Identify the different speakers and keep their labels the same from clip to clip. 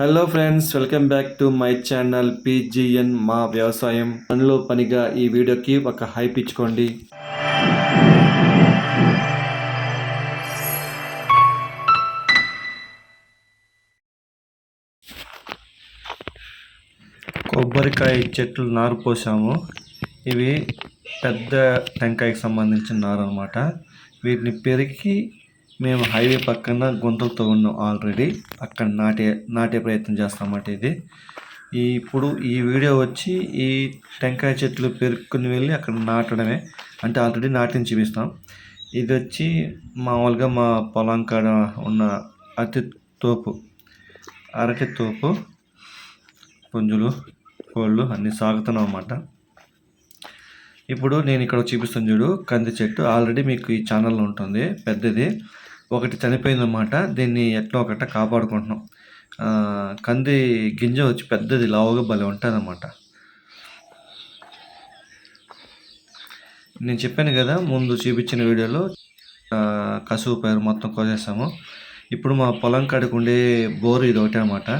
Speaker 1: Hello friends, welcome back to my channel PGN మా వ్యవసాయం. పనిలో పనిగా ఈ వీడియోకి ఒక హైప్ ఇచ్చుకోండి. కొబ్బరికాయ చెట్లు నారు పోసాము. ఇవి పెద్ద టెంకాయకి సంబంధించిన నారు అనమాట. వీటిని పెరికి మేము హైవే పక్కన గుంతలతో ఉన్నాం. ఆల్రెడీ అక్కడ నాటే ప్రయత్నం చేస్తామన్నమాట. ఇది ఇప్పుడు ఈ వీడియో వచ్చి ఈ టెంకాయ చెట్లు పెరుక్కుని వెళ్ళి అక్కడ నాటడమే, అంటే ఆల్రెడీ నాటిని చూపిస్తాం. ఇది వచ్చి మామూలుగా మా పొలం కాడ ఉన్న అరటి తోపు పుంజులు కోళ్ళు అన్నీ సాగుతున్నాం అన్నమాట. ఇప్పుడు నేను ఇక్కడ చూపిస్తాను చూడు, కంది చెట్టు ఆల్రెడీ మీకు ఈ ఛానల్లో ఉంటుంది. పెద్దది ఒకటి చనిపోయిందన్నమాట. దీన్ని ఎట్లా ఒకట కాపాడుకుంటున్నాం. కంది గింజ వచ్చి పెద్దది లావుగా భలే ఉంటుంది అన్నమాట. నేను చెప్పాను కదా ముందు చూపించిన వీడియోలో, కసువు పైరు మొత్తం కోసేసాము. ఇప్పుడు మా పొలం కాడికి ఉండే బోరు ఇది ఒకటే అన్నమాట.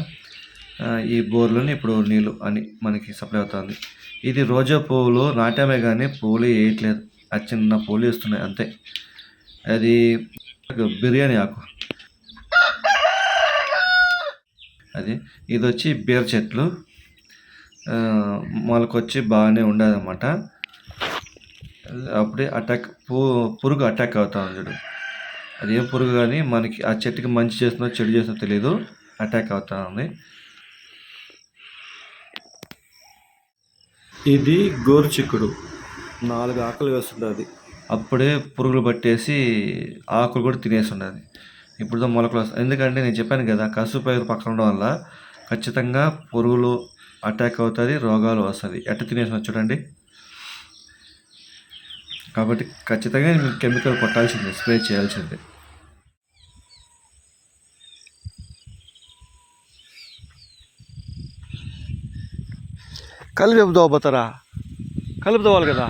Speaker 1: ఈ బోర్లోనే ఇప్పుడు నీళ్ళు అని మనకి సప్లై అవుతుంది. ఇది రోజా పువ్వులు నాటామే కానీ పువ్వులు వేయట్లేదు. ఆ చిన్న పువ్వులు వేస్తున్నాయి అంతే. అది బిర్యానీ ఆకు. ఇది వచ్చి బీర చెట్లు. మొలకొచ్చి బాగానే ఉండదన్నమాట. అప్పుడే పురుగు అటాక్ అవుతా ఉంది. అది ఏం పురుగు కానీ మనకి ఆ చెట్టుకి మంచి చేస్తుందో చెడు చేస్తుందో తెలియదు, అటాక్ అవుతా ఉంది. ఇది గోరు చిక్కుడు 4 ఆకులు వేస్తుంటుంది. అప్పుడే పురుగులు పట్టేసి ఆకులు కూడా తినేస్తుండదు. ఇప్పుడు మొలకలు వస్తాయి. ఎందుకంటే నేను చెప్పాను కదా, కసుపు పైరు పక్కన ఉండడం వల్ల ఖచ్చితంగా పురుగులు అటాక్ అవుతుంది, రోగాలు వస్తుంది. ఎట్ట తినేసిన చూడండి. కాబట్టి ఖచ్చితంగా కెమికల్ కొట్టాల్సిందే, స్ప్రే చేయాల్సిందే. కలిపి పోతారా? కలుపుకోవాలి కదా.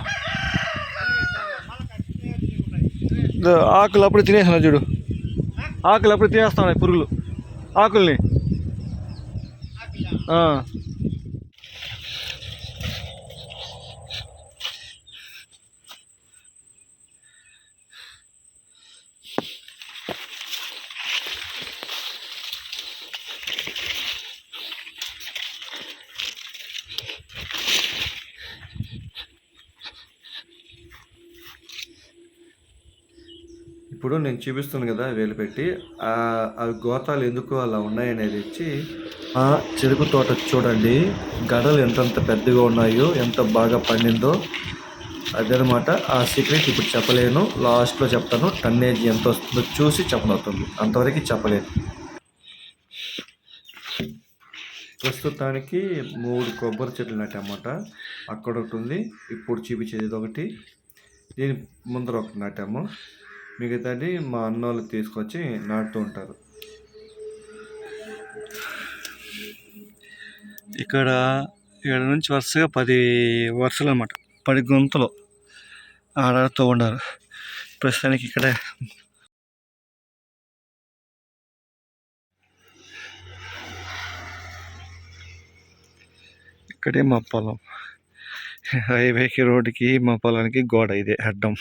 Speaker 1: ఆకులు అప్పుడు తినేస్తున్నా చూడు, ఆకులు అప్పుడు తినేస్తున్నాయి పురుగులు ఆకుల్ని. ఇప్పుడు నేను చూపిస్తాను కదా వేలు పెట్టి, అవి గోతాలు ఎందుకు అలా ఉన్నాయనేది ఇచ్చి, ఆ చెరుకు తోట చూడండి, గడలు ఎంతంత పెద్దగా ఉన్నాయో, ఎంత బాగా పండిందో. అదనమాట ఆ సీక్రెట్. ఇప్పుడు చెప్పలేను, లాస్ట్లో చెప్తాను. టన్నేజ్ ఎంత వస్తుందో చూసి చెప్పనవుతుంది, అంతవరకు చెప్పలేను. ప్రస్తుతానికి 3 కొబ్బరి చెట్లు నాటన్నమాట. అక్కడ ఒకటి ఉంది, ఇప్పుడు చూపించేది ఒకటి, దీని ముందర ఒకటి నాటాము. మిగతాది మా అన్నోళ్ళు తీసుకొచ్చి నాటుతూ ఉంటారు. ఇక్కడ నుంచి వరుసగా 10 వరుసలు అన్నమాట, 10 గుంతలు ఆడుతూ ఉన్నారు. ప్రస్తుతానికి ఇక్కడే మా పొలం. హైవేకి రోడ్డుకి మా పొలానికి గోడ ఇదే అడ్డం.